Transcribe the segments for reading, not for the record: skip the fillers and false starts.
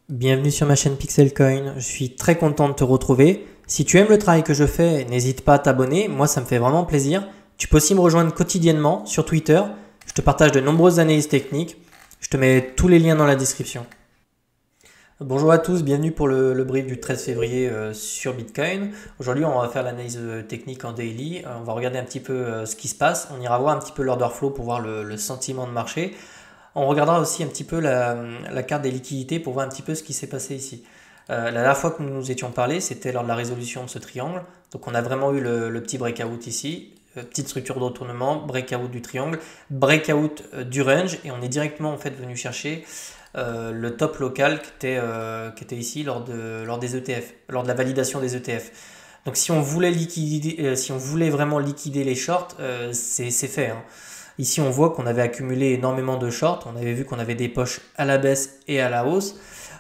Bienvenue sur ma chaîne Pixelcoin, je suis très content de te retrouver. Si tu aimes le travail que je fais, n'hésite pas à t'abonner, moi ça me fait vraiment plaisir. Tu peux aussi me rejoindre quotidiennement sur Twitter, je te partage de nombreuses analyses techniques, je te mets tous les liens dans la description. Bonjour à tous, bienvenue pour le brief du 13 février sur Bitcoin. Aujourd'hui on va faire l'analyse technique en daily, on va regarder un petit peu ce qui se passe, on ira voir un petit peu l'order flow pour voir le sentiment de marché. On regardera aussi un petit peu la carte des liquidités pour voir un petit peu ce qui s'est passé ici. La dernière fois que nous nous étions parlé, c'était lors de la résolution de ce triangle. Donc on a vraiment eu le petit breakout ici, petite structure de retournement, breakout du triangle, breakout du range, et on est directement en fait venu chercher le top local qui était ici lors des ETF, lors de la validation des ETF. Donc si on voulait vraiment liquider les shorts, c'est fait, hein. Ici, on voit qu'on avait accumulé énormément de shorts. On avait vu qu'on avait des poches à la baisse et à la hausse.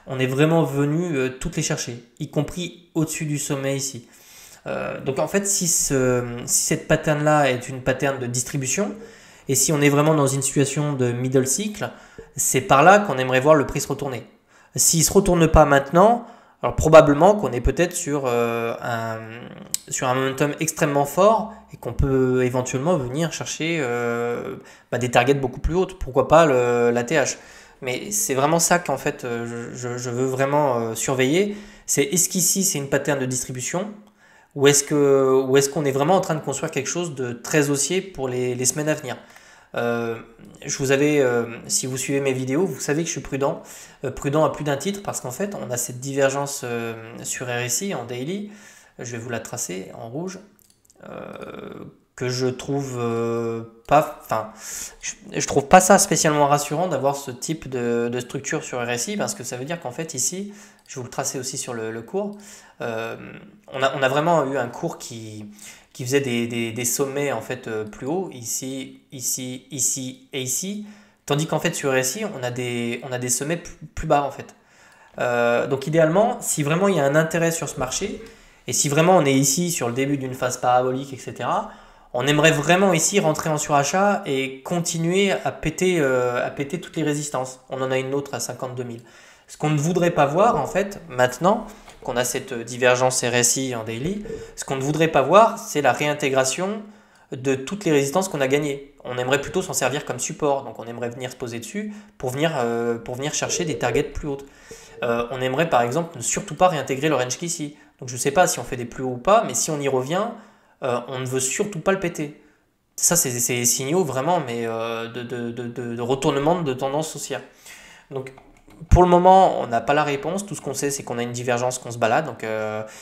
On est vraiment venu toutes les chercher, y compris au-dessus du sommet ici. Donc en fait, si cette pattern-là est une pattern de distribution, et si on est vraiment dans une situation de middle cycle, c'est par là qu'on aimerait voir le prix se retourner. S'il ne se retourne pas maintenant, alors probablement qu'on est peut-être sur un momentum extrêmement fort et qu'on peut éventuellement venir chercher des targets beaucoup plus hautes. Pourquoi pas l'ATH? Mais c'est vraiment ça qu'en fait je veux vraiment surveiller. C'est est-ce qu'ici c'est une pattern de distribution ou est-ce qu'on est vraiment en train de construire quelque chose de très haussier pour les semaines à venir? Si vous suivez mes vidéos, vous savez que je suis prudent à plus d'un titre parce qu'en fait on a cette divergence sur RSI en daily, je vais vous la tracer en rouge, que je trouve je trouve pas ça spécialement rassurant d'avoir ce type de structure sur RSI parce que ça veut dire qu'en fait ici, je vais vous le tracer aussi sur le cours, on a vraiment eu un cours qui faisait des sommets en fait plus hauts, ici et ici, tandis qu'en fait sur RSI on a des sommets plus bas en fait. Donc idéalement, si vraiment il y a un intérêt sur ce marché, et si vraiment on est ici sur le début d'une phase parabolique, etc., on aimerait vraiment ici rentrer en surachat et continuer à péter toutes les résistances. On en a une autre à 52 000. Ce qu'on ne voudrait pas voir en fait maintenant, qu'on a cette divergence RSI en daily, ce qu'on ne voudrait pas voir, c'est la réintégration de toutes les résistances qu'on a gagnées. On aimerait plutôt s'en servir comme support, donc on aimerait venir se poser dessus pour venir chercher des targets plus hautes. On aimerait par exemple ne surtout pas réintégrer le range ici. Donc je ne sais pas si on fait des plus hauts ou pas, mais si on y revient, on ne veut surtout pas le péter. Ça, c'est des signaux vraiment mais de retournement de tendance haussière. Donc pour le moment, on n'a pas la réponse. Tout ce qu'on sait, c'est qu'on a une divergence, qu'on se balade. Donc,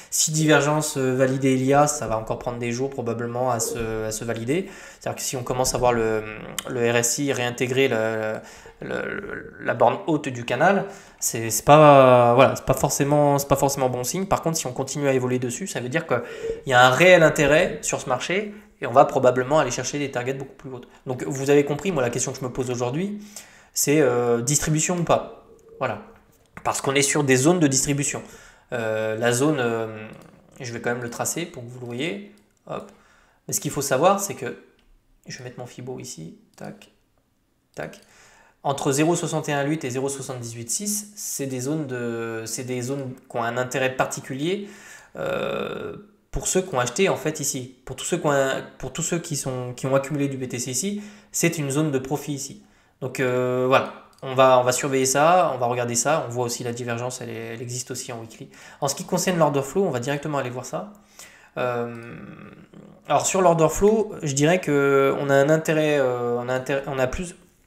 si divergence validée il y a, ça va encore prendre des jours probablement à se valider. C'est-à-dire que si on commence à voir le RSI réintégrer la borne haute du canal, c'est pas forcément bon signe. Par contre, si on continue à évoluer dessus, ça veut dire qu'il y a un réel intérêt sur ce marché et on va probablement aller chercher des targets beaucoup plus hautes. Donc, vous avez compris, moi, la question que je me pose aujourd'hui, c'est distribution ou pas. Voilà, parce qu'on est sur des zones de distribution. La zone, je vais quand même le tracer pour que vous le voyez. Hop. Mais ce qu'il faut savoir, c'est que, je vais mettre mon Fibo ici, tac, tac. Entre 0,618 et 0,786, c'est des zones qui ont un intérêt particulier pour ceux qui ont acheté en fait ici. Pour tous ceux qui ont accumulé du BTC ici, c'est une zone de profit ici. Donc voilà. On va surveiller ça, on va regarder ça, on voit aussi la divergence, elle existe aussi en weekly. En ce qui concerne l'order flow, on va directement aller voir ça. Alors sur l'order flow, je dirais qu'on a un intérêt,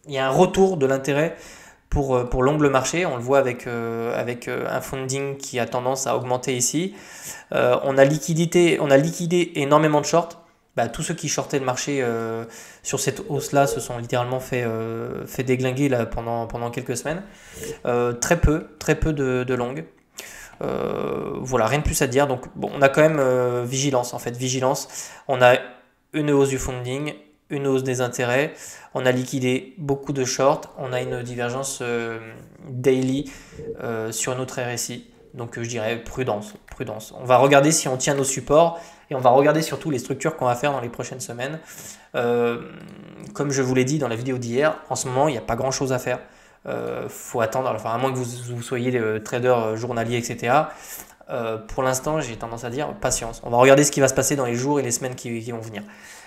il y a un retour de l'intérêt pour l'ongle marché. On le voit avec un funding qui a tendance à augmenter ici. On a liquidé énormément de shorts. Tous ceux qui shortaient le marché sur cette hausse-là se sont littéralement fait déglinguer là, pendant quelques semaines. Très peu de longues. Voilà, rien de plus à dire. Donc, bon, on a quand même vigilance. En fait, vigilance. On a une hausse du funding, une hausse des intérêts. On a liquidé beaucoup de shorts. On a une divergence daily sur notre RSI. Donc, je dirais prudence. On va regarder si on tient nos supports. Et on va regarder surtout les structures qu'on va faire dans les prochaines semaines. Comme je vous l'ai dit dans la vidéo d'hier, en ce moment, il n'y a pas grand-chose à faire. Faut attendre, enfin, à moins que vous soyez trader journalier, etc. Pour l'instant, j'ai tendance à dire patience. On va regarder ce qui va se passer dans les jours et les semaines qui vont venir.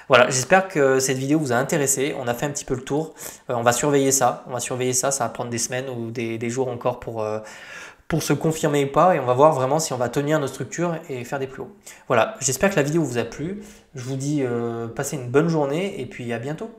Voilà, j'espère que cette vidéo vous a intéressé. On a fait un petit peu le tour. On va surveiller ça. Ça va prendre des semaines ou des jours encore pour se confirmer ou pas. Et on va voir vraiment si on va tenir nos structures et faire des plus hauts. Voilà, j'espère que la vidéo vous a plu. Je vous dis passez une bonne journée et puis à bientôt.